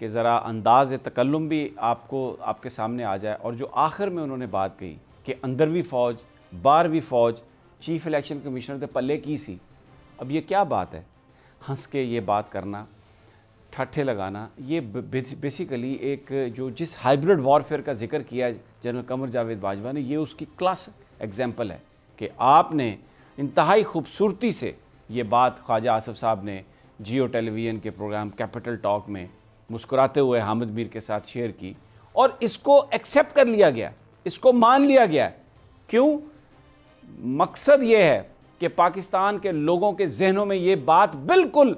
کہ ذرا انداز تکلم بھی آپ کے سامنے آ جائے. اور جو آخر میں انہوں نے بات کہی کہ اندروی فوج، باہروی فوج چیف الیکشن کمیشنر دے پلے کی سی. اب یہ کیا بات ہے؟ ہنس کے یہ بات کرنا، ٹھٹھے لگانا، یہ بیسیکلی ایک جس ہائیبرڈ وارفیئر کا ذکر کیا جنرل قمر جاوید باجوہ نے، یہ اس کی کلاس ایگزامپل ہے کہ آپ نے انتہائی خوبصورتی سے یہ بات خواجہ آصف صاحب نے جیو ٹیلی ویژن کے پروگرام کیپٹل ٹاک میں مسکراتے ہوئے حامد میر کے ساتھ شیئر کی، اور اس کو ایکسیپٹ کر لیا گیا، اس کو مان لیا گیا. کیوں؟ مقصد یہ ہے کہ پاکستان کے لوگوں کے ذہنوں میں یہ بات بالکل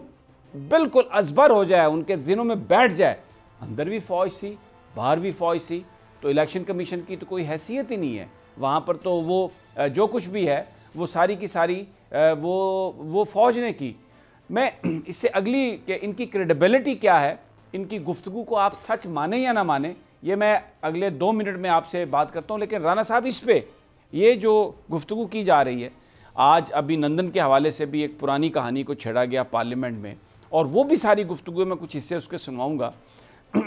ازبر ہو جائے، ان کے ذہنوں میں بیٹھ جائے. اندروی فوج سی، باہروی فوج سی، تو الیکشن کمیشن کی تو کوئی حیثیت ہی نہیں ہے وہاں پر. تو وہ جو کچھ بھی ہے وہ ساری کی ساری وہ فوج نے کی. میں اس سے اگلی کہ ان کی کریڈیبلٹی کیا ہے، ان کی گفتگو کو آپ سچ مانیں یا نہ مانیں، یہ میں اگلے 2 منٹ میں آپ سے بات کرتا ہوں. لیکن رانا صاحب، اس پہ یہ جو گفتگو کی جا رہی ہے آج ابھی نندن کے حوالے سے بھی ایک پرانی کہانی کو چھیڑا گیا پارلیمنٹ میں، اور وہ بھی ساری گفتگو میں کچھ حصے اس کے سنواؤں گا.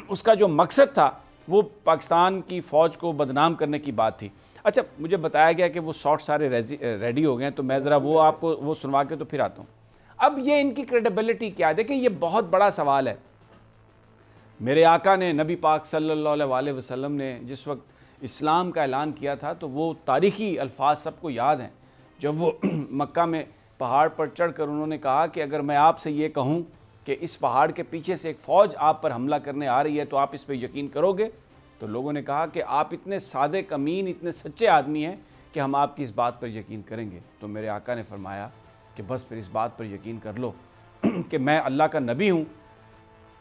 اس کا جو مقصد تھا وہ پاکستان کی فوج کو بدنام کرنے کی بات تھی. اچھا، مجھے بتایا گیا کہ وہ شارٹ سارے ریڈی ہو گئے ہیں، تو میں ذرا وہ آپ کو وہ سنوا کے تو پھر آتا ہوں. اب یہ ان کی کریڈیبلٹی کیا ہے؟ دیکھیں، یہ بہت بڑا سوال ہے. میرے آقا نے، نبی پاک صلی اللہ علیہ وسلم نے جس وقت اسلام کا اعلان کیا تھا تو وہ تاریخی الفاظ سب کو یاد ہیں. جب وہ مکہ میں پہاڑ پر چڑھ کر انہوں نے کہا کہ اگر میں آپ سے یہ کہوں کہ اس پہاڑ کے پیچھے سے ایک فوج آپ پر حملہ کرنے آ رہی ہے تو آپ اس پہ یقین کرو گے؟ تو لوگوں نے کہا کہ آپ اتنے سادے کمین، اتنے سچے آدمی ہیں کہ ہم آپ کی اس بات پر یقین کریں گے. تو میرے آقا نے فرمایا کہ بس پھر اس بات پر یقین کر لو کہ میں اللہ کا نبی ہوں،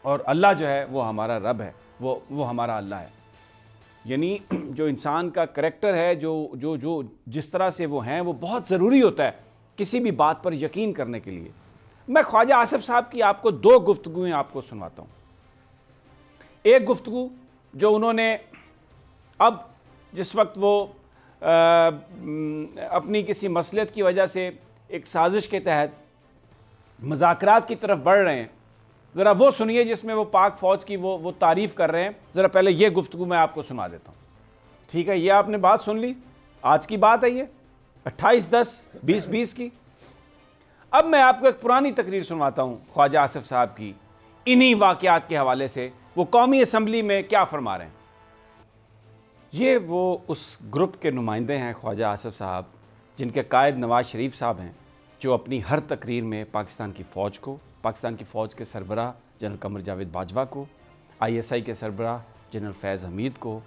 اور اللہ جو ہے وہ ہمارا رب ہے، وہ ہمارا اللہ ہے. یعنی جو انسان کا کریکٹر ہے، جو جس طرح سے وہ ہیں، وہ بہت ضروری ہوتا ہے کسی بھی بات پر یقین کرنے کے لیے. میں خواجہ آصف صاحب کی آپ کو 2 گفتگویں آپ کو سنواتا ہوں. ایک گفتگو جو انہوں نے اب جس وقت وہ اپنی کسی مصلحت کی وجہ سے ایک سازش کے تحت مذاکرات کی طرف بڑھ رہے ہیں، ذرا وہ سنیے جس میں وہ پاک فوج کی وہ تعریف کر رہے ہیں. ذرا پہلے یہ گفتگو میں آپ کو سنا دیتا ہوں. ٹھیک ہے، یہ آپ نے بات سن لی، آج کی بات ہے یہ 28/10/2020 کی. اب میں آپ کو ایک پرانی تقریر سنواتا ہوں خواجہ آصف صاحب کی، انہی واقعات کے حوالے سے وہ قومی اسمبلی میں کیا فرما رہے ہیں. یہ وہ اس گروپ کے نمائندے ہیں خواجہ آصف صاحب جن کے قائد نواز شریف صاحب ہیں، جو اپنی ہر تقریر میں پاکستان کی فوج کو، پاکستان کی فوج کے سربراہ جنرل قمر جاوید باجوہ کو، ISI کے سربراہ جنرل فیض حمید کو،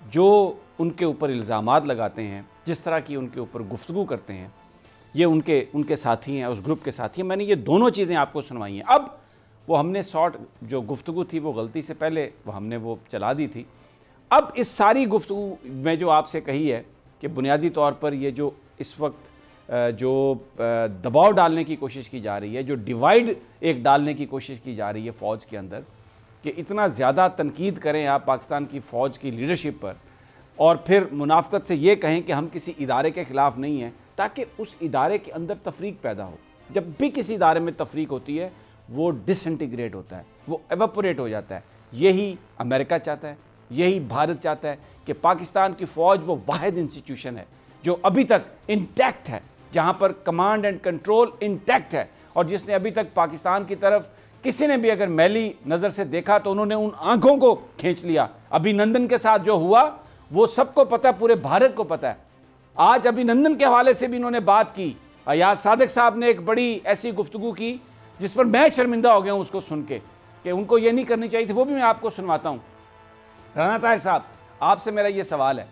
جو ان کے اوپر الزامات لگاتے ہیں، جس طرح کی ان کے اوپر گفتگو کرتے ہیں، یہ ان کے ساتھی ہیں، اس گروپ کے ساتھی ہیں. میں نے یہ دونوں چیزیں آپ کو سنوائی ہیں. اب وہ ہم نے جو گفتگو تھی وہ غلطی سے پہلے ہم نے وہ چلا دی تھی. اب اس ساری گفتگو میں جو آپ سے کہی ہے کہ بنیادی طور پر یہ جو اس وقت جو دباؤ ڈالنے کی کوشش کی جا رہی ہے، جو ڈیوائیڈ ایک ڈالنے کی کوشش کی جا رہی ہے فوج کے اندر، کہ اتنا زیادہ تنقید کریں آپ پاکستان کی فوج کی لیڈرشپ پر، اور پھر منافقت سے یہ کہیں کہ ہم کسی ادارے کے خلاف نہیں ہیں، تاکہ اس ادارے کے اندر تفریق پیدا ہو. جب بھی کسی ادارے میں تفریق ہوتی ہے وہ ڈس انٹیگریٹ ہوتا ہے، وہ ایویپوریٹ ہو جاتا ہے. یہی امریکہ چاہتا ہے، یہی بھارت چاہتا ہے کہ پاکستان کی فوج وہ واحد انسٹیٹیوشن ہے جو ابھی تک انٹیکٹ ہے، جہاں پر کمانڈ اینڈ کنٹرول انٹیکٹ ہے، اور جس نے ابھی تک پاکستان کی طرف کسی نے بھی اگر میلی نظر سے دیکھا تو انہوں نے ان آنکھوں کو کھینچ لیا. ابھی نندن کے ساتھ جو ہوا وہ سب کو پتہ ہے، پورے بھارت کو پتہ ہے. آج ابھی نندن کے حوالے سے بھی انہوں نے بات کی. ایاز صادق صاحب نے ایک بڑی ایسی گفتگو کی جس پر میں شرمندہ ہو گیا ہوں اس کو سن کے، کہ ان کو یہ نہیں کرنی چاہیے تھی. وہ بھی میں آپ کو سنواتا ہوں. رانا طاہر صاحب، آپ سے میرا یہ سوال ہے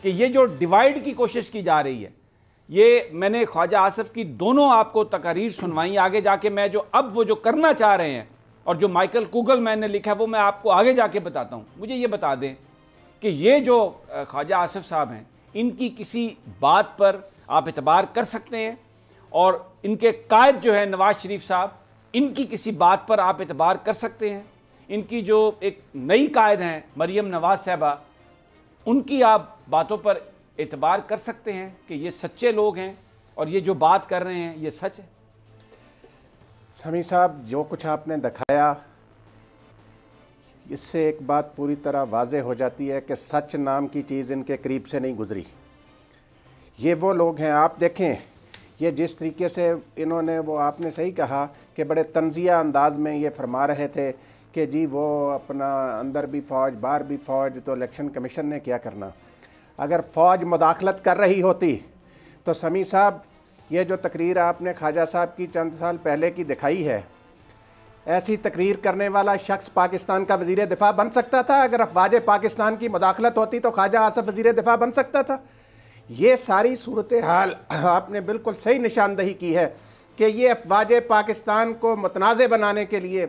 کہ یہ جو ڈیوائیڈ کی کوشش کی جا رہی ہے، یہ میں نے خواجہ آصف کی دونوں آپ کو تقاریر سنوائی. آگے جا کے میں اب وہ جو کرنا چاہ رہے ہیں، اور جو مائیکل کوگل مین نے لکھا ہے، وہ میں آپ کو آگے جا کے بتاتا ہوں. مجھے یہ بتا دیں کہ یہ جو خواجہ آصف صاحب ہیں، ان کی کسی بات پر آپ اعتبار کر سکتے ہیں، اور ان کے قائد جو ہے نواز شریف صاحب، ان کی کسی بات پر آپ اعتبار کر سکتے ہیں. ان کی جو ایک نئی قائد ہیں مریم نواز صاحبہ، ان کی آپ باتوں پر اعتبار کر سکتے ہیں کہ یہ سچے لوگ ہیں اور یہ جو بات کر رہے ہیں یہ سچ ہے. سمیع صاحب، جو کچھ آپ نے دکھایا اس سے ایک بات پوری طرح واضح ہو جاتی ہے کہ سچ نام کی چیز ان کے قریب سے نہیں گزری۔ یہ وہ لوگ ہیں، آپ دیکھیں یہ جس طریقے سے انہوں نے، وہ آپ نے صحیح کہا کہ بڑے طنزیہ انداز میں یہ فرما رہے تھے کہ جی وہ اپنا اندر بھی فوج باہر بھی فوج، تو الیکشن کمیشن نے کیا کرنا۔ اگر فوج مداخلت کر رہی ہوتی تو سمیع صاحب یہ جو تقریر آپ نے خواجہ صاحب کی چند سال پہلے کی دکھائی ہے، ایسی تقریر کرنے والا شخص پاکستان کا وزیر دفاع بن سکتا تھا؟ اگر افواج پاکستان کی مداخلت ہوتی تو خواجہ آصف وزیر دفاع بن سکتا تھا؟ یہ ساری صورتحال آپ نے بالکل صحیح نشاندہی کی ہے کہ یہ افواج پاکستان کو متنازع بنانے کے لیے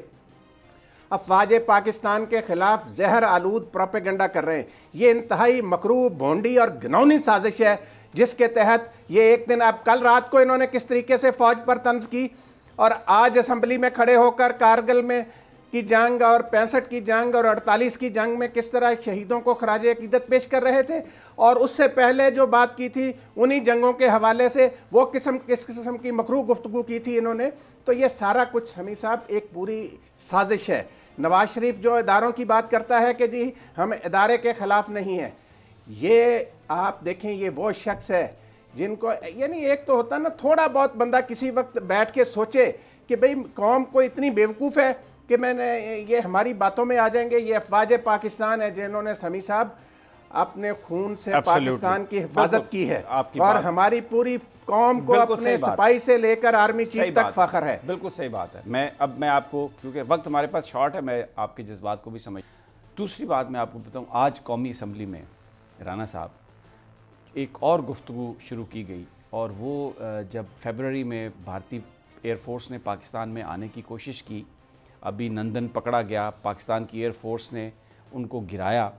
افواج پاکستان کے خلاف زہر آلود پروپیگنڈا کر رہے ہیں۔ یہ انتہائی مکروہ، بھونڈی اور گھنونی سازش ہے جس کے تحت یہ ایک دن، اب کل رات کو انہوں نے کس طریقے سے فوج پر طنز کی، اور آج اسمبلی میں کھڑے ہو کر کارگل میں کی جنگ اور 65 کی جنگ اور 48 کی جنگ میں کس طرح شہیدوں کو خراج عقیدت پیش کر رہے تھے، اور اس سے پہلے جو بات کی تھی انہی جنگوں کے حوالے سے وہ کس قسم کی مکروہ گفتگو کی تھی انہوں نے۔ تو یہ سارا کچھ سمیع صاحب ایک پوری سازش ہے۔ نواز شریف جو اداروں کی بات کرتا ہے کہ جی ہم ادارے کے خلاف نہیں ہیں، یہ آپ دیکھیں یہ وہ شخص ہے جن کو، یعنی ایک تو ہوتا نا تھوڑا بہت بندہ کسی وقت بیٹھ کے سوچے کہ بھئی قوم کو اتنی بیوقوف ہے کہ یہ ہماری باتوں میں آ جائیں گے۔ یہ افواج پاکستان ہے جنہوں نے سمیع صاحب اپنے خون سے پاکستان کی حفاظت کی ہے، اور ہماری پوری قوم کو اپنے سپاہی سے لے کر آرمی چیف تک فخر ہے۔ بالکل صحیح بات ہے۔ میں آپ کو، کیونکہ وقت ہمارے پاس شارٹ ہے، میں آپ کے جذبات کو بھی سمجھ۔ دوسری بات میں آپ کو بتاؤں، آج قومی اسمبلی میں رانا صاحب ایک اور گفتگو شروع کی گئی، اور وہ جب فیبروری میں بھارتی ایئر فورس نے پاکستان میں آنے کی کوشش کی، ابھی نندن پکڑا گیا، پاکستان کی ایئر فورس نے ان کو گرایا،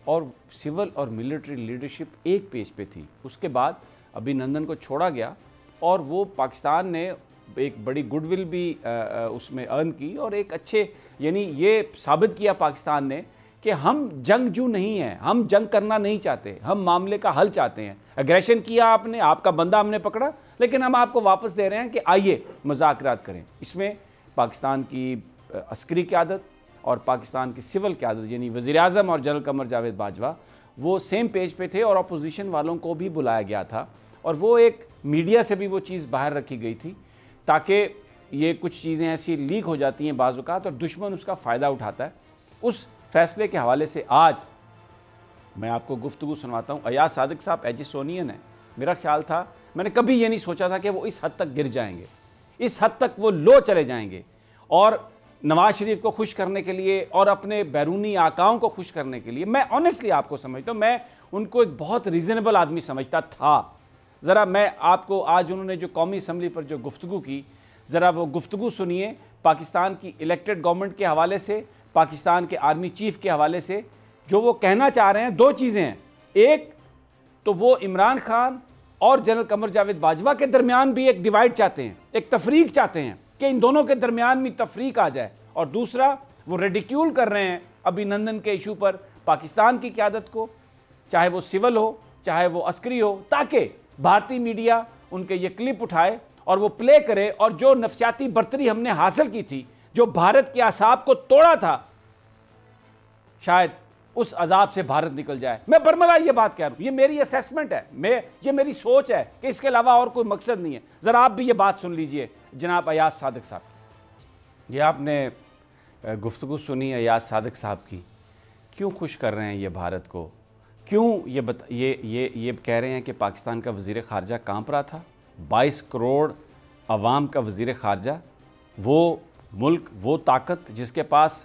اور سول اور ملٹری لیڈرشپ ایک پیج پہ تھی۔ اس کے بعد ابھی نندن کو چھوڑا گیا، اور وہ پاکستان نے ایک بڑی گڈ ول بھی اس میں ارن کی، اور ایک اچھے، یعنی یہ ثابت کیا پاکستان نے کہ ہم جنگجو نہیں ہیں، ہم جنگ کرنا نہیں چاہتے، ہم معاملے کا حل چاہتے ہیں۔ اگریشن کیا آپ نے، آپ کا بندہ ہم نے پکڑا، لیکن ہم آپ کو واپس دے رہے ہیں کہ آئیے مذاکرات کریں۔ اس میں پاکستان کی عسکری قیادت اور پاکستان کی سول قیادت، یعنی وزیر اعظم اور جنرل قمر جاوید باجوہ، وہ سیم پیج پہ تھے، اور اپوزیشن والوں کو بھی بلایا گیا تھا، اور وہ ایک میڈیا سے بھی وہ چیز باہر رکھی گئی تھی تاکہ یہ کچھ چیزیں ایسی لیک ہو جاتی ہیں بعض اوقات، اور دشمن اس کا فائدہ اٹھاتا ہے۔ اس فیصلے کے حوالے سے آج میں آپ کو گفتگو سنواتا ہوں۔ ایاز صادق صاحب ایجسونین ہیں، میرا خیال تھا، میں نے کبھی یہ نہیں سوچا تھا کہ وہ اس حد تک گر جائیں گے، اس حد تک وہ لو چلے جائیں گے، اور نواز شریف کو خوش کرنے کے لیے اور اپنے بیرونی آقاؤں کو خوش کرنے کے لیے، میں آنیسٹلی آپ کو سمجھتا ہوں، میں ان کو ایک بہت ریزنیبل آدمی سمجھتا تھا۔ ذرا میں آپ کو آج انہوں نے جو قومی اسمبلی پر جو گفتگو کی، ذرا وہ گفتگو سنیے، پاکستان کی الیکٹڈ گورنمنٹ کے حوالے سے، پاکستان کے آرمی چیف کے حوالے سے، جو وہ کہنا چاہ رہے ہیں۔ دو چیزیں ہیں، ایک تو وہ عمران خان اور جنرل قمر جاوید باجوہ کے درمیان بھی ایک ڈیوائیڈ چاہتے ہیں، ایک تفریق چاہتے ہیں کہ ان دونوں کے درمیان بھی تفریق آ جائے، اور دوسرا وہ ریڈیکیول کر رہے ہیں ابھی نندن کے ایشو پر پاکستان کی قیادت کو، چاہے وہ سول ہو چاہے وہ عسکری ہو، تاکہ بھارتی میڈیا ان کے یہ کلپ اٹھائے اور وہ پلے کرے، اور جو نفسیاتی برتری ہم نے حاصل کی تھی، جو بھارت کے اعصاب کو توڑا تھا، شاید اس عذاب سے بھارت نکل جائے۔ میں برملا یہ بات کہہ رہا ہوں، یہ میری اسیسمنٹ ہے، یہ میری سوچ ہے کہ اس کے علاوہ اور کوئی مقصد نہیں ہے۔ ذرا آپ بھی یہ بات سن لیجئے جناب ایاز صادق صاحب کی۔ یہ آپ نے گفتگو سنی ایاز صادق صاحب کی، کیوں خوش کر رہے ہیں یہ بھارت کو؟ کیوں یہ کہہ رہے ہیں کہ پاکستان کا وزیر خارجہ کانپ رہا تھا؟ 22 کروڑ عوام کا وزیر خارجہ، وہ ملک، وہ طاقت جس کے پاس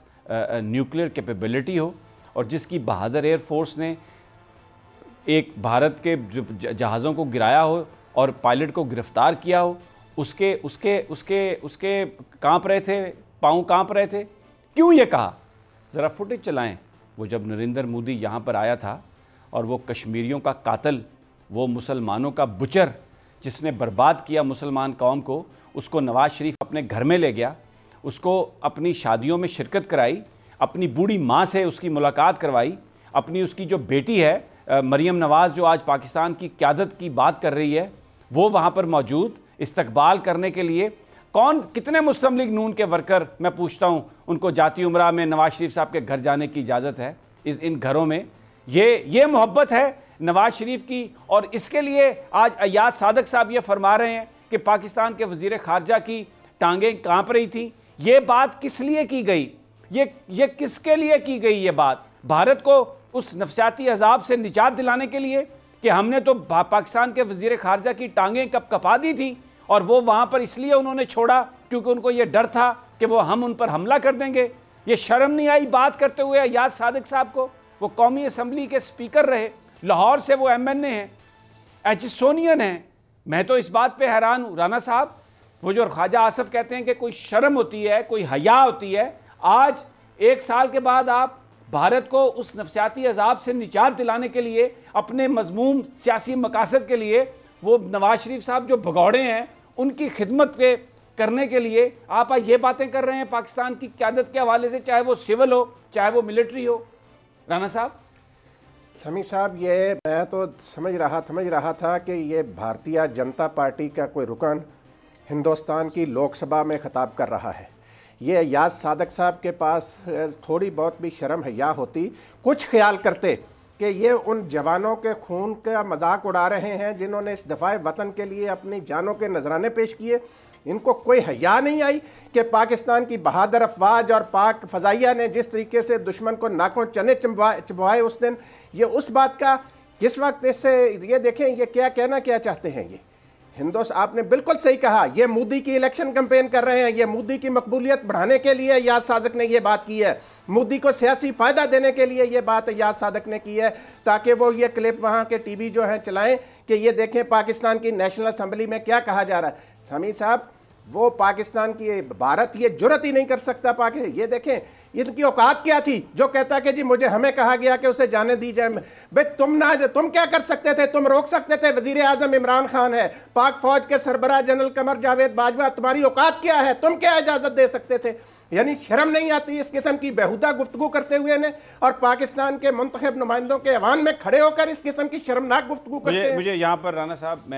نیوکلیئر کیپیبلٹی ہو، اور جس کی بہادر ایئر فورس نے ایک بھارت کے جہازوں کو گرایا ہو اور پائلٹ کو گرفتار کیا ہو، اس کے کانپ رہے تھے، پاؤں کانپ رہے تھے۔ کیوں یہ کہا؟ ذرا فوٹیج چلائیں۔ وہ جب نریندر مودی یہاں پر آیا تھا، اور وہ کشمیریوں کا قاتل، وہ مسلمانوں کا بچر جس نے برباد کیا مسلمان قوم کو، اس کو نواز شریف اپنے گھر میں لے گیا، اس کو اپنی شادیوں میں شرکت کرائی، اپنی بوڑھی ماں سے اس کی ملاقات کروائی، اپنی اس کی جو بیٹی ہے مریم نواز جو آج پاکستان کی قیادت کی بات کر رہی ہے، وہ وہاں پر موجود، استقبال کرنے کے لیے کون کتنے مسلم لیگ نون کے ورکر میں پوچھتا ہوں ان کو جاتی عمرہ میں نواز شریف صاحب کے گھر جانے کی اجازت ہے؟ ان گھروں میں یہ محبت ہے نواز شریف کی؟ اور اس کے لیے آج ایاز صادق صاحب یہ فرما رہے ہیں کہ پاکستان کے وزیر خارجہ کی ٹانگیں کانپ رہی تھیں. یہ بات کس لیے کی گئی؟ یہ کس کے لیے کی گئی یہ بات؟ بھارت کو اس نفسیاتی عذاب سے نجات دلانے کے لیے کہ ہم نے تو پاکستان کے وزیر خارجہ کی ٹانگیں کپا دی تھی اور وہ وہاں پر اس لیے انہوں نے چھوڑا کیونکہ ان کو یہ ڈر تھا کہ وہ ہم ان پر حملہ کر دیں گے. یہ شرم نہیں آئی بات کرتے ہوئے ایاز صادق صاحب کو؟ وہ قومی اسمبلی کے سپیکر رہے, لاہور سے وہ MNA ہیں, ایجسونین ہیں. میں تو اس بات پہ حیران ہوں رانا صاحب, وہ جو خواجہ آصف کہتے ہیں کہ کوئی شرم ہوتی ہے, کوئی حیا ہوتی ہے, آج 1 سال کے بعد آپ بھارت کو اس نفسیاتی عذاب سے نجات دلانے کے لیے اپنے مذموم سیاسی مقاصد کے لیے وہ نواز شریف صاحب جو بھگوڑے ہیں ان کی خدمت کے کرنے کے لیے آپ یہ باتیں کر رہے ہیں پاکستان کی قیادت کے حوالے سے, چاہے وہ سول ہو چاہے وہ ملٹری ہو. رانا صاحب. سمیع صاحب, یہ میں تو سمجھ رہا تھا کہ یہ بھارتیہ جنتا پارٹی کا کوئی رکن ہندوستان کی لوک سبھا میں خطاب کر رہا ہے. یہ ایاز صادق صاحب کے پاس تھوڑی بہت بھی شرم حیا ہوتی, کچھ خیال کرتے کہ یہ ان جوانوں کے خون کا مذاق اڑا رہے ہیں جنہوں نے اس دفاع وطن کے لیے اپنی جانوں کے نذرانے پیش کیے. ان کو کوئی حیا نہیں آئی کہ پاکستان کی بہادر افواج اور پاک فضائیہ نے جس طریقے سے دشمن کو ناکوں چنے چبوائے اس دن, یہ اس بات کا کس وقت اس سے یہ دیکھیں یہ کیا کہنا کیا چاہتے ہیں. یہ آپ نے بالکل صحیح کہا, یہ مودی کی الیکشن کمپین کر رہے ہیں, یہ مودی کی مقبولیت بڑھانے کے لیے ایاز صادق نے یہ بات کی ہے, مودی کو سیاسی فائدہ دینے کے لیے یہ بات ایاز صادق نے کی ہے تاکہ وہ یہ کلپ وہاں کے ٹی وی جو ہیں چلائیں کہ یہ دیکھیں پاکستان کی نیشنل اسمبلی میں کیا کہا جا رہا ہے. سمیع صاحب, وہ پاکستان کی بھارت یہ جرت ہی نہیں کر سکتا. یہ دیکھیں ان کی اوقات کیا تھی جو کہتا کہ جی ہمیں کہا گیا کہ اسے جانے دی جائے. بھئی تم کیا کر سکتے تھے؟ تم روک سکتے تھے. وزیر اعظم عمران خان ہے, پاک فوج کے سربراہ جنرل قمر جاوید باجوہ, تمہاری اوقات کیا ہے؟ تم کیا اجازت دے سکتے تھے؟ یعنی شرم نہیں آتی اس قسم کی بیہودہ گفتگو کرتے ہوئے نے, اور پاکستان کے منتخب نمائندوں کے ایوان میں کھڑے ہو کر اس قسم کی شرمناک گفتگو کرتے ہیں. مجھے یہاں پر رانا صاحب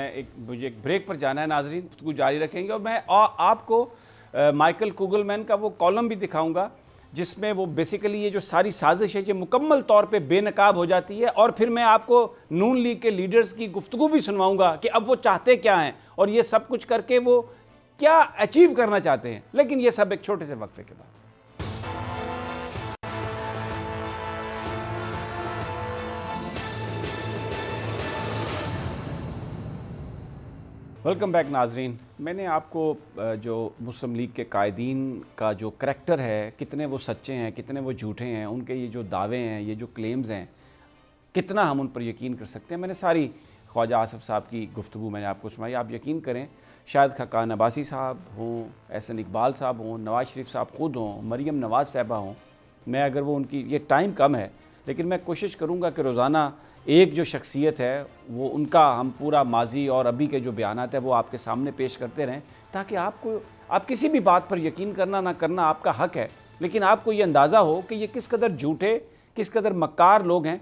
مجھے ایک بریک پر جانا ہے. ناظرین گفتگو جاری رکھیں گے اور میں آپ کو مائیکل کوگلمین کا وہ کالم بھی دکھاؤں گا جس میں وہ بیسیکلی یہ جو ساری سازش ہے یہ مکمل طور پہ بے نقاب ہو جاتی ہے, اور پھر میں آپ کو نون لیگ کے لیڈرز کی گفتگو بھی سنواؤں گا کہ اب وہ چاہتے کیا ہیں اور یہ سب کچھ کر کے وہ کیا اچیو کرنا چاہتے ہیں. لیکن یہ سب ایک چھوٹے سے وقفے کے بعد. ویلکم بیک ناظرین. میں نے آپ کو جو مسلم لیگ کے قائدین کا جو کریکٹر ہے, کتنے وہ سچے ہیں کتنے وہ جھوٹے ہیں, ان کے یہ جو دعوے ہیں یہ جو کلیمز ہیں کتنا ہم ان پر یقین کر سکتے ہیں, میں نے ساری خواجہ آصف صاحب کی گفتگو میں نے آپ کو سنائی. آپ یقین کریں شاید خاقان عباسی صاحب ہوں, احسن اقبال صاحب ہوں, نواز شریف صاحب خود ہوں, مریم نواز صاحبہ ہوں, میں اگر وہ ان کی یہ ٹائم کم ہے لیکن میں کوشش کروں گا کہ روزانہ ایک جو شخصیت ہے وہ ان کا ہم پورا ماضی اور ابھی کے جو بیانات ہیں وہ آپ کے سامنے پیش کرتے رہیں تاکہ آپ کسی بھی بات پر یقین کرنا نہ کرنا آپ کا حق ہے, لیکن آپ کو یہ اندازہ ہو کہ یہ کس قدر جھوٹے کس قدر مکار لوگ ہیں.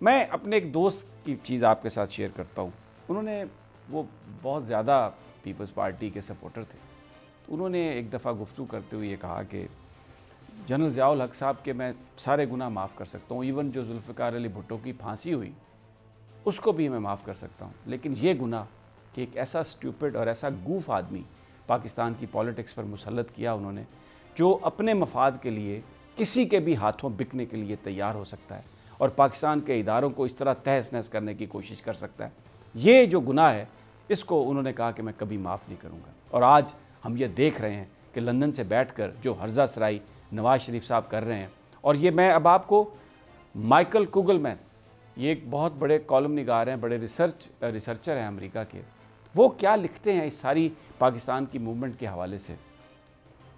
میں اپنے ایک دوست کی چیز آپ کے ساتھ شیئر کرتا ہوں. انہوں نے وہ بہت زیادہ پیپلز پارٹی کے سپورٹر تھے. انہوں نے ایک دفعہ گفتگو کرتے ہوئے یہ کہا کہ جنرل ضیاء الحق صاحب کے میں سارے گناہ معاف کر سکتا ہوں, ایون جو ذوالفقار علی بھٹو کی پھانسی ہوئی اس کو بھی میں معاف کر سکتا ہوں, لیکن یہ گناہ کہ ایک ایسا سٹیوپڈ اور ایسا گوف آدمی پاکستان کی پالیٹکس پر مسلط کیا انہوں نے, جو اپنے مفاد کے لیے کسی کے بھی ہاتھوں بکنے کے لیے تیار ہو سکتا ہے اور پاکستان کے اداروں کو اس طرح تہس نہس کرنے کی کوشش کر سکتا ہے. یہ جو گناہ ہے اس کو انہوں نے کہا کہ میں کبھی معاف نہیں کروں گا. اور آج ہم یہ دیکھ رہے ہیں کہ لندن سے بیٹھ کر جو ہرزہ سرائی نواز شریف صاحب کر رہے ہیں, اور یہ میں اب آپ کو مائیکل کوگلمین, یہ ایک بہت بڑے کالم نگار ہیں, بڑے ریسرچر ہیں امریکہ کے, وہ کیا لکھتے ہیں اس ساری پاکستان کی موومنٹ کے حوالے سے,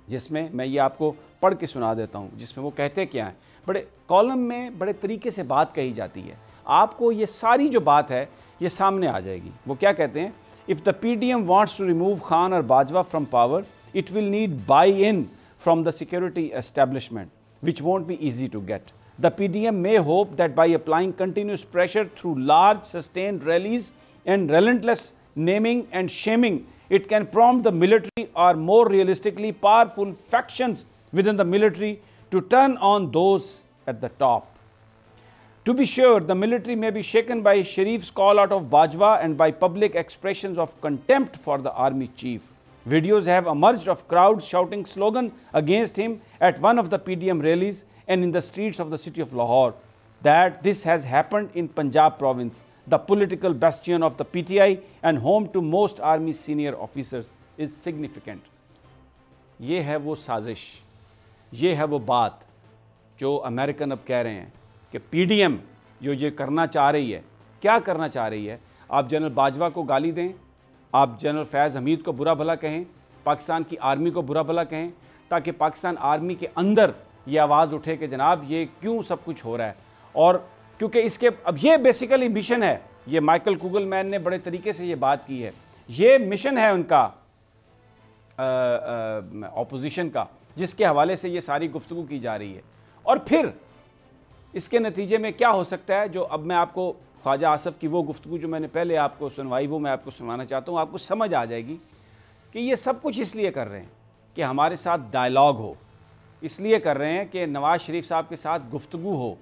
جس میں میں یہ آپ کو پڑھ کے سنا دیتا ہوں, جس میں وہ کہتے کیا ہیں. بڑے کالم میں بڑے طریقے سے بات کہی جاتی ہے, آپ کو یہ ساری جو بات ہے یہ سامنے آ جائے گی. وہ کیا کہتے ہیں, if the PDM wants to remove Khan or Bajwa from power, it will need buy-in from the security establishment, which won't be easy to get. The PDM may hope that by applying continuous pressure through large sustained rallies and relentless naming and shaming it can prompt the military or more realistically powerful factions within the military to turn on those at the top. To be sure, the military may be shaken by Sharif's call out of Bajwa and by public expressions of contempt for the army chief. Videos have emerged of crowds shouting slogans against him at one of the PDM rallies and in the streets of the city of Lahore. That this has happened in Punjab province, the political bastion of the PTI and home to most army senior officers, is significant. یہ ہے وہ سازش, یہ ہے وہ بات جو American اب کہہ رہے ہیں کہ پی ڈی ایم جو یہ کرنا چاہ رہی ہے. کیا کرنا چاہ رہی ہے؟ آپ جنرل باجوہ کو گالی دیں, آپ جنرل فیض حمید کو برا بھلا کہیں, پاکستان کی آرمی کو برا بھلا کہیں, تاکہ پاکستان آرمی کے اندر یہ آواز اٹھے کہ جناب یہ کیوں سب کچھ ہو رہا ہے. اور کیونکہ اس کے اب یہ بیسیکلی مشن ہے, یہ مائیکل کوگل مین نے بڑے طریقے سے یہ بات کی ہے, یہ مشن ہے ان کا اپوزیشن کا, جس کے حوالے سے یہ ساری گفتگو کی جا رہی ہے. اور پھر اس کے نتیجے میں کیا ہو سکتا ہے, جو اب میں آپ کو خواجہ آصف کی وہ گفتگو جو میں نے پہلے آپ کو سنوائی وہ میں آپ کو سنوانا چاہتا ہوں, آپ کو سمجھ آ جائے گی کہ یہ سب کچھ اس لیے کر رہے ہیں کہ ہمارے ساتھ ڈائلاگ ہو, اس لیے کر رہے ہیں کہ نواز شریف صاحب کے ساتھ گفتگو ہو,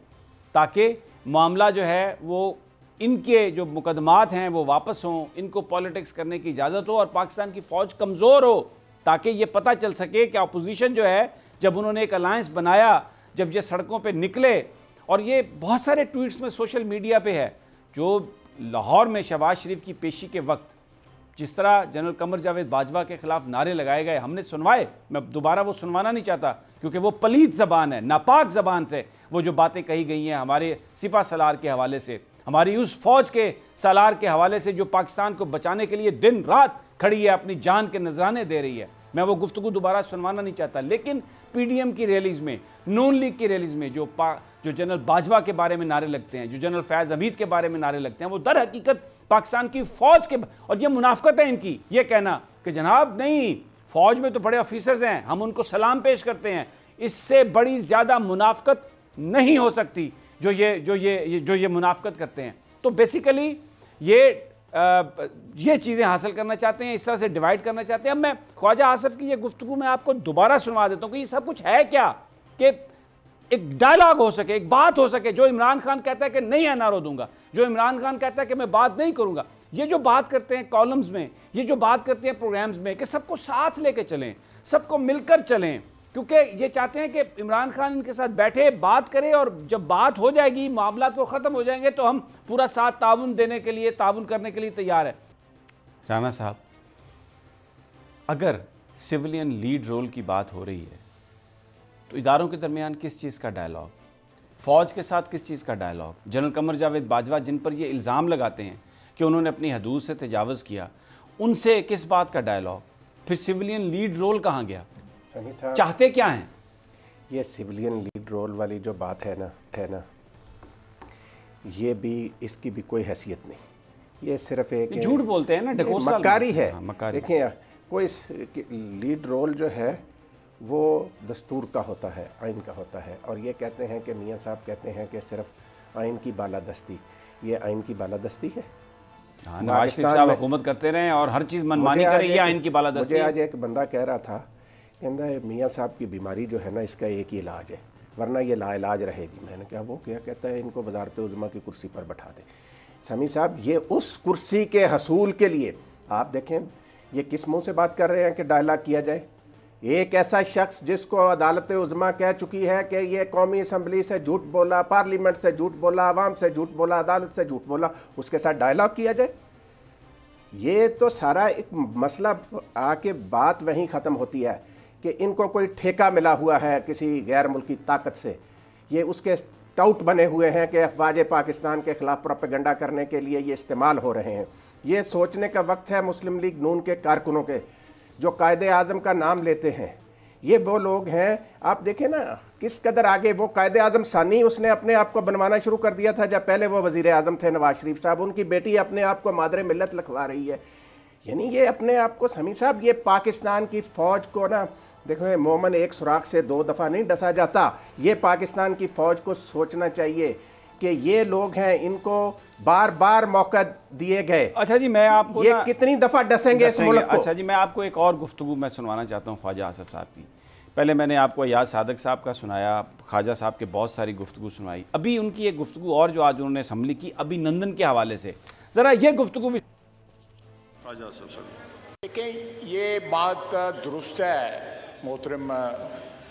تاکہ معاملہ جو ہے وہ ان کے جو مقدمات ہیں وہ واپس ہوں, ان کو پالیٹکس کرنے کی اجازت ہو اور پاکستان کی فوج کمزور ہو, تاکہ یہ پتہ چل سکے کہ اپوزیشن جو ہے جب انہوں نے ایک الائنس بنایا, جب یہ سڑکوں پہ نکلے, اور یہ بہت سارے ٹویٹس میں سوشل میڈیا پہ ہے جو لاہور میں شہباز شریف کی پیشی کے وقت جس طرح جنرل قمر جاوید باجوہ کے خلاف نعرے لگائے گئے, ہم نے سنوائے, میں دوبارہ وہ سنوانا نہیں چاہتا کیونکہ وہ پلید زبان ہے, ناپاک زبان سے وہ جو باتیں کہی گئی ہیں ہمارے سپہ سالار کے حوالے سے, ہماری اس فوج کے سالار کے حوالے سے جو پاکستان کو بچانے کے لیے دن رات کھڑی ہے, اپنی جان کے نذرانے دے رہی ہے. میں وہ گفتگو دوبارہ سنوانا نہیں چاہتا, لیکن پی ڈی ایم کی ریلیز میں, نون لیگ کی ریلیز میں جو جنرل باجوہ کے بارے میں نعرے لگتے ہیں, جو جنرل فیض حمید کے بارے میں نعرے لگتے ہیں, وہ در حقیقت پاکستان کی فوج کے, اور یہ منافقت ہے ان کی, یہ کہنا کہ جناب نہیں فوج میں تو بڑے آفیسرز ہیں, ہم ان کو سلام پیش کرتے ہیں, اس سے بڑی زیادہ منافقت نہیں ہو سکتی جو یہ منافقت کرتے ہیں. تو بیسیکلی یہ چیزیں حاصل کرنا چاہتے ہیں, اس طرح سے ڈیوائیڈ کرنا چاہتے ہیں. اب میں خواجہ آصف کی یہ گفتگو میں آپ کو دوبارہ سنوا دیتا ہوں کہ یہ سب کچھ ہے کیا, کہ ایک ڈائلاگ ہو سکے, ایک بات ہو سکے. جو عمران خان کہتا ہے کہ نہیں این آر او دوں گا, جو عمران خان کہتا ہے کہ میں بات نہیں کروں گا, یہ جو بات کرتے ہیں کالمز میں, یہ جو بات کرتے ہیں پروگرامز میں, کہ سب کو ساتھ لے کے چلیں, سب کو مل کر چلیں, کیونکہ یہ چاہتے ہیں کہ عمران خان ان کے ساتھ بیٹھے بات کرے, اور جب بات ہو جائے گی, معاملات وہ ختم ہو جائیں گے, تو ہم پورا ساتھ تعاون دینے کے لیے, تعاون کرنے کے لیے تیار ہے. رانا صاحب, اگر سویلین لیڈ رول کی بات ہو رہی ہے تو اداروں کے درمیان کس چیز کا ڈائلاگ, فوج کے ساتھ کس چیز کا ڈائلاگ, جنرل قمر جاوید باجوہ جن پر یہ الزام لگاتے ہیں کہ انہوں نے اپنی حدود سے تجاوز کیا, ان سے کس بات کا ڈائلاگ, پھر سویلین لیڈ رول کہاں گیا, چاہتے کیا ہیں؟ یہ سویلین لیڈ رول والی جو بات ہے نا, یہ بھی اس کی بھی کوئی حیثیت نہیں, یہ صرف ایک جھوٹ بولتے ہیں نا, ڈھکوسل مکاری ہے. دیکھیں کوئی لیڈ رول جو ہے وہ دستور کا ہوتا ہے, آئین کا ہوتا ہے, اور یہ کہتے ہیں کہ میاں صاحب کہتے ہیں کہ صرف آئین کی بالادستی, یہ آئین کی بالادستی ہے. نواز شریف صاحب حکومت کرتے رہے اور ہر چیز منمانی کرے, یہ آئین کی بالادستی. مجھے آج ایک بندہ کہہ رہا تھا, کہتا ہے میاں صاحب کی بیماری جو ہے نا اس کا ایک ہی علاج ہے, ورنہ یہ لا علاج رہے گی. میں نے کہا وہ کیا؟ کہتا ہے ان کو وزارت عظمیٰ کی کرسی پر بٹھا دیں. سمیع صاحب, یہ اس کرسی کے حصول کے لیے آپ دیکھیں یہ کس منہ سے بات کر رہے ہیں کہ ڈائلاگ کیا جائے. ایک ایسا شخص جس کو عدالت عظمیٰ کہہ چکی ہے کہ یہ قومی اسمبلی سے جھوٹ بولا, پارلیمنٹ سے جھوٹ بولا, عوام سے جھوٹ بولا, عدالت سے جھوٹ بولا, اس کے ساتھ ڈائلاگ کیا جائے. یہ تو سارا ایک مسئلہ آ کے بات وہیں ختم ہوتی ہے کہ ان کو کوئی ٹھیکہ ملا ہوا ہے کسی غیر ملکی طاقت سے, یہ اس کے ٹاؤٹ بنے ہوئے ہیں کہ افواج پاکستان کے خلاف پروپیگنڈا کرنے کے لیے یہ استعمال ہو رہے ہیں. یہ سوچنے کا وقت ہے مسلم لیگ نون کے کارکنوں کے جو قائد اعظم کا نام لیتے ہیں. یہ وہ لوگ ہیں, آپ دیکھیں نا کس قدر آگے وہ قائد اعظم ثانی اس نے اپنے آپ کو بنوانا شروع کر دیا تھا جب پہلے وہ وزیر اعظم تھے نواز شریف صاحب. ان کی بیٹی اپنے آپ کو مادر ملت لکھوا رہی ہے. یعنی یہ اپنے آپ کو, سمیع صاحب, یہ پاکستان کی فوج کو نا دیکھو, مومن ایک سوراخ سے 2 دفعہ نہیں ڈسا جاتا. یہ پاکستان کی فوج کو سوچنا چاہیے کہ یہ لوگ ہیں ان کو بار بار موقع دیے گئے. اچھا جی میں آپ کو یہ کتنی دفعہ ڈسیں گے اس ملک کو؟ اچھا جی میں آپ کو ایک اور گفتگو میں سنوانا چاہتا ہوں خواجہ آصف صاحب کی. پہلے میں نے آپ کو ایاز صادق صاحب کا سنایا, خواجہ صاحب کے بہت ساری گفتگو سنوائی, ابھی ان کی ایک گفتگو اور جو آج انہوں نے اسمبلی کی ابھی نندن کے حوالے سے, ذرا یہ گفتگو بھی. خواجہ آصف صاحب دیکھیں یہ بات درست ہے محترم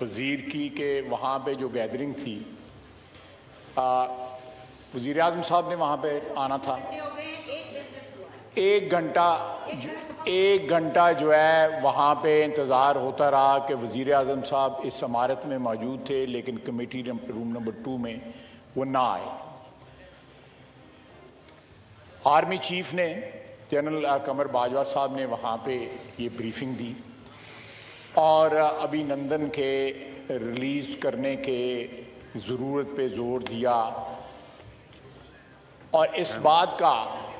وزیر کی کہ وہاں پہ جو گیدرنگ تھی وزیر اعظم صاحب نے وہاں پہ آنا تھا. ایک گھنٹہ جو ہے وہاں پہ انتظار ہوتا رہا کہ وزیر اعظم صاحب اس عمارت میں موجود تھے لیکن کمیٹی روم نمبر 2 میں وہ نہ آئے. آرمی چیف نے جنرل قمر باجوہ صاحب نے وہاں پہ یہ بریفنگ دی اور ابھی نندن کے ریلیز کرنے کے ضرورت پہ زور دیا اور اس بات کا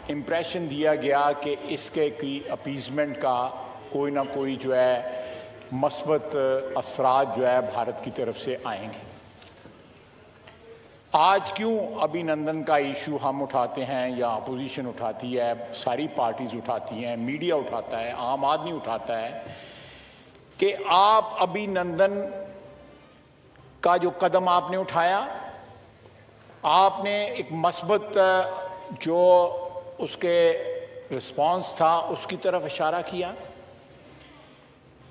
امپریشن دیا گیا کہ اس کے کی اپیزمنٹ کا کوئی نہ کوئی جو ہے مثبت اثرات جو ہے بھارت کی طرف سے آئیں گے. آج کیوں ابھی نندن کا ایشو ہم اٹھاتے ہیں یا اپوزیشن اٹھاتی ہے, ساری پارٹیز اٹھاتی ہیں, میڈیا اٹھاتا ہے, عام آدمی اٹھاتا ہے کہ آپ ابھی نندن کا جو قدم آپ نے اٹھایا, آپ نے ایک مثبت جو اس کے رسپانس تھا اس کی طرف اشارہ کیا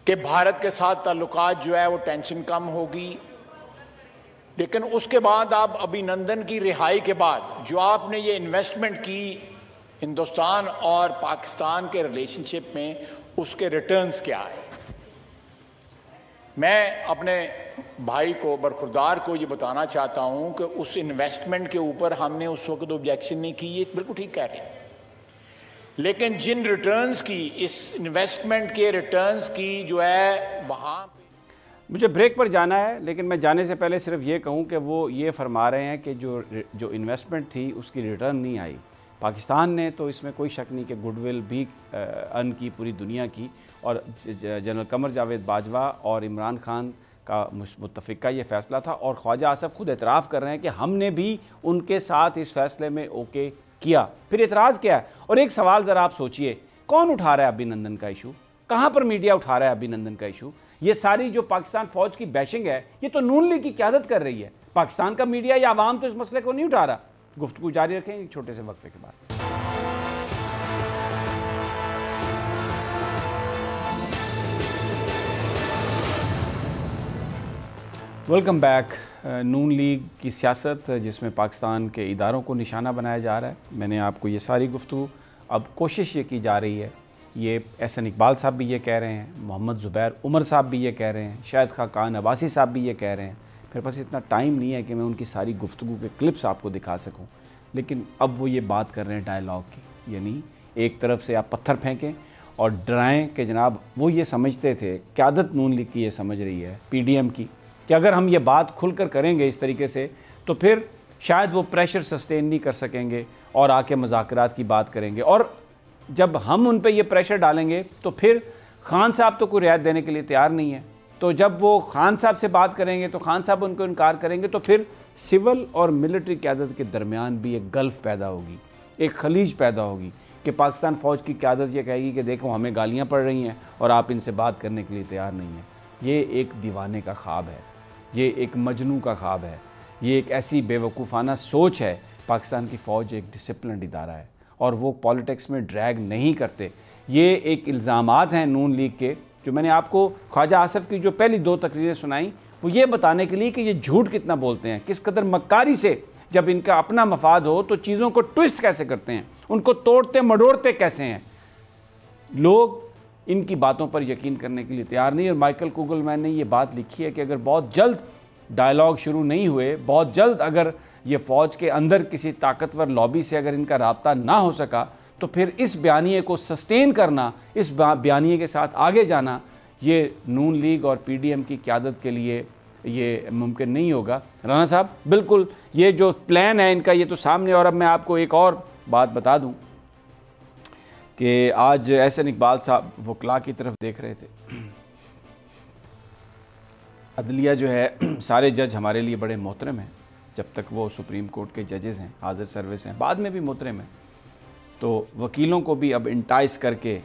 کہ بھارت کے ساتھ تعلقات جو ہے وہ ٹینشن کم ہوگی. لیکن اس کے بعد آپ ابھی نندن کی رہائی کے بعد جو آپ نے یہ انویسٹمنٹ کی ہندوستان اور پاکستان کے ریلیشن شپ میں, اس کے ریٹرنز کیا ہے؟ میں اپنے بھائی کو برخوردار کو یہ بتانا چاہتا ہوں کہ اس انویسٹمنٹ کے اوپر ہم نے اس وقت آبجیکشن نہیں کی, یہ بالکل ٹھیک کہہ رہے ہیں, لیکن جن ریٹرنز کی, اس انویسٹمنٹ کے ریٹرنز کی جو ہے وہاں مجھے بریک پر جانا ہے, لیکن میں جانے سے پہلے صرف یہ کہوں کہ وہ یہ فرما رہے ہیں کہ جو انویسٹمنٹ تھی اس کی ریٹرن نہیں آئی. پاکستان نے تو اس میں کوئی شک نہیں کہ گڈ ول بھی ارن کی پوری دنیا کی, اور جنرل قمر جاوید باجوہ اور عمران خان کا متفقہ یہ فیصلہ تھا, اور خواجہ آصف خود اعتراف کر رہے ہیں کہ ہم نے بھی ان کے ساتھ اس فیصلے میں اوکے کیا. پھر اعتراض کیا ہے؟ اور ایک سوال ذرا آپ سوچئے, کون اٹھا رہا ہے ابھی نندن کا ایشو؟ کہاں پر میڈیا اٹھا رہا ہے ابھی نندن کا ایشو؟ یہ ساری جو پاکستان فوج کی بیشنگ ہے یہ تو نون لیگ کی قیادت کر رہی ہے. پاکستان کا میڈیا یا عوام تو اس مسئلے کو نہیں اٹھا رہا. گفتگو جاری رکھیں ایک چھوٹے سے وقفے کے بعد. Welcome back. نون لیگ کی سیاست جس میں پاکستان کے اداروں کو نشانہ بنایا جا رہا ہے. میں نے آپ کو یہ ساری گفتگو, اب کوشش یہ کی جا رہی ہے, یہ احسن اقبال صاحب بھی یہ کہہ رہے ہیں, محمد زبیر عمر صاحب بھی یہ کہہ رہے ہیں, شاہد خاقان عباسی صاحب بھی یہ کہہ رہے ہیں. میرے پاس اتنا ٹائم نہیں ہے کہ میں ان کی ساری گفتگو کے کلپس آپ کو دکھا سکوں, لیکن اب وہ یہ بات کر رہے ہیں ڈائیلاگ کی, یعنی ایک طرف سے آپ پتھر پھینکیں اور ڈرائیں کہ جناب وہ یہ سمجھتے تھے, قیادت نون لیگ کی یہ سمجھ رہی ہے, پی ڈی ایم کی, کہ اگر ہم یہ بات کھل کر کریں گے اس طریقے سے تو پھر شاید وہ پریشر سسٹین نہیں کر سکیں گے اور آ کے مذاکرات کی بات کریں گے. اور جب ہم ان پہ یہ پریشر ڈالیں گے تو پھر خان صاحب تو کوئی رعایت دینے کے لیے تیار نہیں ہے, تو جب وہ خان صاحب سے بات کریں گے تو خان صاحب ان کو انکار کریں گے, تو پھر سول اور ملٹری قیادت کے درمیان بھی ایک گلف پیدا ہوگی, ایک خلیج پیدا ہوگی کہ پاکستان فوج کی قیادت یہ کہے گی کہ دیکھو ہمیں گالیاں پڑ رہی ہیں اور آپ ان سے بات کرنے کے لیے تیار نہیں ہیں. یہ ایک دیوانے کا خواب ہے, یہ ایک مجنوں کا خواب ہے, یہ ایک ایسی بے وقوفانہ سوچ ہے. پاکستان کی فوج ایک ڈسپلنڈ ادارہ ہے اور وہ پالیٹکس میں ڈریگ نہیں کرتے. یہ ایک الزامات ہیں نون لیگ کے, جو میں نے آپ کو خواجہ آصف کی جو پہلی 2 تقریریں سنائیں وہ یہ بتانے کے لیے کہ یہ جھوٹ کتنا بولتے ہیں, کس قدر مکاری سے جب ان کا اپنا مفاد ہو تو چیزوں کو ٹوسٹ کیسے کرتے ہیں, ان کو توڑتے مڑوڑتے کیسے ہیں. لوگ ان کی باتوں پر یقین کرنے کے لیے تیار نہیں. اور مائیکل کوگل مین نے یہ بات لکھی ہے کہ اگر بہت جلد ڈائیلاگ شروع نہیں ہوئے, بہت جلد اگر یہ فوج کے اندر کسی طاقتور لابی سے اگر ان کا رابطہ نہ ہو سکا تو پھر اس بیانیے کو سسٹین کرنا, اس بیانیے کے ساتھ آگے جانا, یہ نون لیگ اور پی ڈی ایم کی قیادت کے لیے یہ ممکن نہیں ہوگا. رانا صاحب بالکل یہ جو پلان ہے ان کا یہ تو سامنے. اور اب میں آپ کو ایک اور بات بتا دوں کہ آج احسن اقبال صاحب وکلا کی طرف دیکھ رہے تھے. عدلیہ جو ہے, سارے جج ہمارے لیے بڑے محترم ہیں, جب تک وہ سپریم کورٹ کے ججز ہیں، حاضر سروس ہیں، بعد میں بھی محترم ہیں، تو وکیلوں کو بھی اب انٹائز کر کے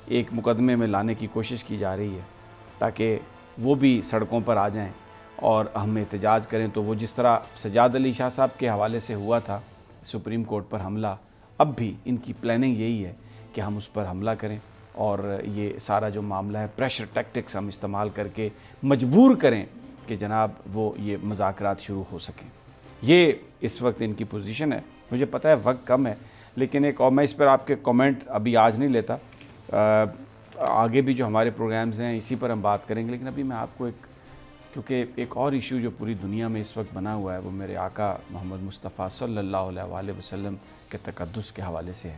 ایک مقدمے میں لانے کی کوشش کی جا رہی ہے تاکہ وہ بھی سڑکوں پر آ جائیں اور ہم احتجاج کریں۔ تو وہ جس طرح سجاد علی شاہ صاحب کے حوالے سے ہوا تھا سپریم کورٹ پر حملہ، اب بھی ان کی پلاننگ یہی ہے کہ ہم اس پر حملہ کریں اور یہ سارا جو معاملہ ہے پریشر ٹیکٹکس ہم استعمال کر کے مجبور کریں کہ جناب وہ یہ مذاکرات شروع ہو سکیں۔ یہ اس وقت ان کی پوزیشن ہے۔ مجھے پتہ ہے وقت کم ہے، لیکن ایک اور میں اس پر آپ کے کومنٹ ابھی آج نہیں لیتا، آگے بھی جو ہمارے پروگرامز ہیں اسی پر ہم بات کریں گے، لیکن ابھی میں آپ کو کیونکہ ایک اور ایشو جو پوری دنیا میں اس وقت بنا ہوا ہے وہ میرے آقا محمد مصطفیٰ صلی اللہ علیہ وآلہ وسلم کے تقدس کے حوالے سے ہے،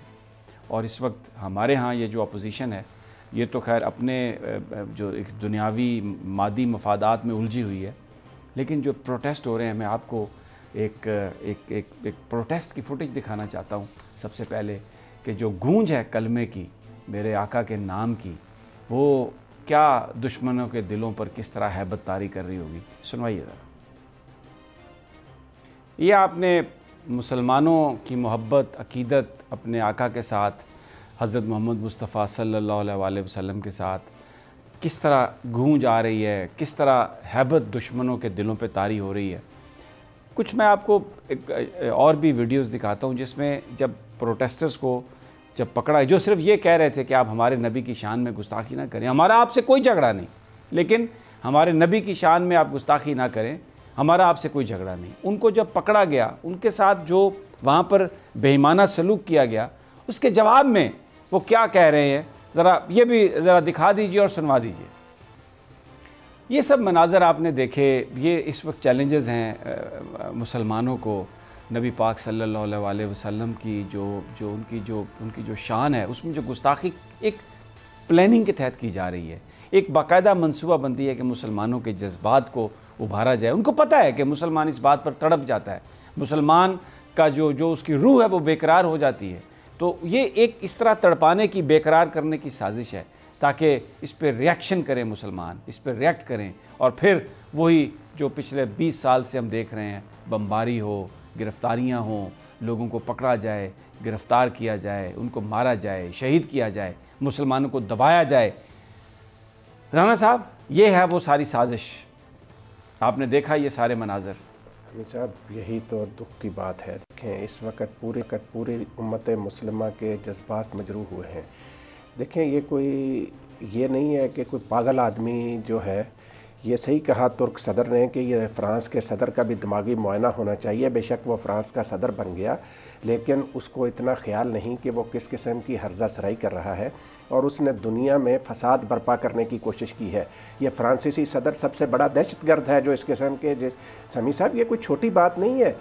اور اس وقت ہمارے ہاں یہ جو اپوزیشن ہے یہ تو خیر اپنے جو ایک دنیاوی مادی مفادات میں الجھی ہوئی ہے، لیکن جو پروٹیسٹ ہو رہے ہیں میں آپ کو ایک پروٹیسٹ کی فوٹیج دکھانا چاہتا ہوں سب سے پہلے، کہ جو گونج ہے کلمے کی، میرے آقا کے نام کی، وہ کیا دشمنوں کے دلوں پر کس طرح ہیبت طاری کر رہی ہوگی۔ سنوائیے ذرا۔ یہ آپ نے مسلمانوں کی محبت، عقیدت اپنے آقا کے ساتھ، حضرت محمد مصطفیٰ صلی اللہ علیہ وآلہ وسلم کے ساتھ کس طرح گونج آ رہی ہے، کس طرح ہیبت دشمنوں کے دلوں پہ طاری ہو رہی ہے۔ کچھ میں آپ کو اور بھی ویڈیوز دکھاتا ہوں جس میں جب پروٹیسٹرز کو جب پکڑا، جو صرف یہ کہہ رہے تھے کہ آپ ہمارے نبی کی شان میں گستاخی نہ کریں، ہمارا آپ سے کوئی جھگڑا نہیں، لیکن ہمارے نبی کی شان میں آپ گستاخی نہ کریں، ہمارا آپ سے کوئی جھگڑا نہیں۔ ان کو جب پکڑا گیا، ان کے ساتھ جو وہاں پر بے ایمانہ سلوک کیا گیا، اس کے جواب میں وہ کیا کہہ رہے ہیں، ذرا یہ بھی ذرا دکھا دیجئے اور سنوا دیجئے۔ یہ سب مناظر آپ نے دیکھے، یہ اس وقت چیلنجز ہیں مسلمانوں کو نبی پاک صلی اللہ علیہ وآلہ وسلم کی ان کی جو شان ہے، اس میں جو گستاخی ایک پلاننگ کے تحت کی جا رہی ہے، ایک باقاعدہ منصوبہ بندی ہے کہ مسلمانوں کے جذبات کو ابھارا جائے۔ ان کو پتہ ہے کہ مسلمان اس بات پر تڑپ جاتا ہے، مسلمان کا جو اس کی روح ہے وہ بے قرار ہو جاتی ہے، تو یہ ایک اس طرح تڑپانے کی، بے قرار کرنے کی سازش ہے تاکہ اس پہ ریاکشن کریں مسلمان، اس پہ ریاکٹ کریں، اور پھر وہی جو پچھلے 20 سال سے ہم دیکھ رہے ہیں، بمباری ہو، گرفتاریاں ہوں، لوگوں کو پکڑا جائے، گرفتار کیا جائے، ان کو مارا جائے، شہید کیا جائے، مسلمانوں کو دبایا جائے۔ رانا صاحب، یہ ہے وہ ساری سازش، آپ نے دیکھا یہ سارے مناظر۔ حمید صاحب، یہی تو دکھ کی بات ہے۔ دیکھیں اس وقت پوری امت مسلمہ کے جذبات مجروح ہوئے ہیں۔ دیکھیں یہ نہیں ہے کہ کوئی پاگل آدمی جو ہے، یہ صحیح کہا ترک صدر نے کہ یہ فرانس کے صدر کا بھی دماغی معائنہ ہونا چاہیے۔ بے شک وہ فرانس کا صدر بن گیا، لیکن اس کو اتنا خیال نہیں کہ وہ کس قسم کی ہرزہ سرائی کر رہا ہے، اور اس نے دنیا میں فساد برپا کرنے کی کوشش کی ہے۔ یہ فرانسیسی صدر سب سے بڑا دہشت گرد ہے جو اس قسم کے سمیع صاحب، یہ کوئی چھوٹی بات نہیں ہے،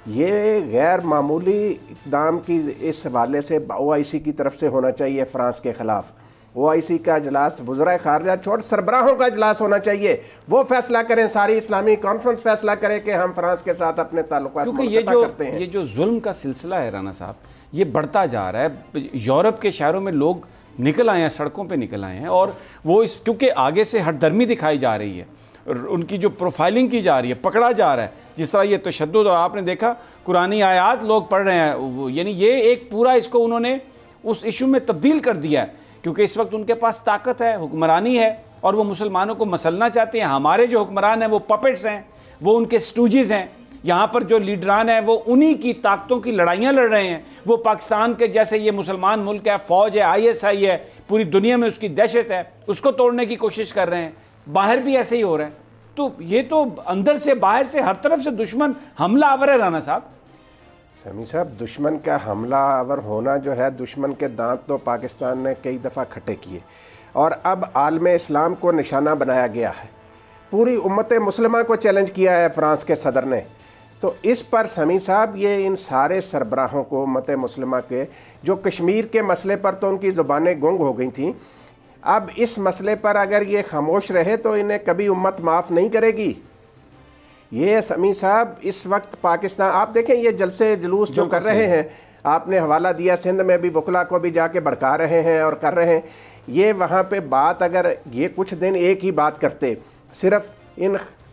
یہ غیر معمولی اقدام کی اس حوالے سے OIC کی طرف سے ہونا چاہیے فرانس کے خلاف۔ OIC کا اجلاس وزرائے خارجہ چھوڑ سربراہوں کا اجلاس ہونا چاہیے، وہ فیصلہ کریں، ساری اسلامی کانفرنس فیصلہ کرے کہ ہم فرانس کے ساتھ اپنے تعلقات منقطع کرتے ہیں۔ یہ جو ظلم کا سلسلہ ہے رانا صاحب، یہ بڑھتا جا رہا ہے۔ یورپ کے شہروں میں لوگ نکل آئے ہیں، سڑکوں پہ نکل آئے ہیں، اور وہ کیونکہ آگے سے ہٹ درمی دکھائی جا رہی ہے، ان کی جو پروفائلنگ کی جا رہی ہے، پکڑا جا رہا ہے، جس طرح یہ تشدد، اور آپ نے دیکھا قرآنی آیات لوگ پڑھ رہے ہیں، یعنی یہ ایک پورا اس کو انہوں نے اس ایشو میں تبدیل کر دیا ہے، کیونکہ اس وقت ان کے پاس طاقت ہے، حکمرانی ہے، اور وہ مسلمانوں کو مسلنا چاہتے ہیں۔ ہمارے جو حکمران ہیں وہ پپٹس ہیں، وہ ان کے سٹوجز ہیں، یہاں پر جو لیڈران ہیں وہ انہی کی طاقتوں کی لڑائیاں لڑ رہے ہیں۔ وہ پاکستان کے جیسے یہ مسلمان ملک ہے، فوج ہے، ISI ہے، پوری دنیا میں اس کی دہشت ہے، اس کو توڑنے کی کوشش کر رہے ہیں۔ باہر بھی ایسے ہی ہو رہا ہے، تو یہ تو اندر سے باہر سے ہر طرف سے دشمن حملہ آور ہے رانا صاحب۔ سمیع صاحب، دشمن کا حملہ آور ہونا جو ہے، دشمن کے دانت تو پاکستان نے کئی دفعہ کھٹے کیے، اور اب عالم اسلام کو نشانہ بنایا گیا ہے، پوری امت مسلمہ کو چیلنج کیا ہے فرانس کے صدر نے۔ تو اس پر سمیع صاحب، یہ ان سارے سربراہوں کو امت مسلمہ کے، جو کشمیر کے مسئلے پر تو ان کی زبانیں گنگ ہو گئی تھیں، اب اس مسئلے پر اگر یہ خاموش رہے تو انہیں کبھی امت معاف نہیں کرے گی۔ یہ سمیع صاحب اس وقت پاکستان، آپ دیکھیں یہ جلسے جلوس جو کر رہے ہیں، آپ نے حوالہ دیا سندھ میں بھی وکلا کو بھی جا کے بھڑکا رہے ہیں اور کر رہے ہیں، یہ وہاں پہ بات، اگر یہ کچھ دن ایک ہی بات کرتے، صرف ان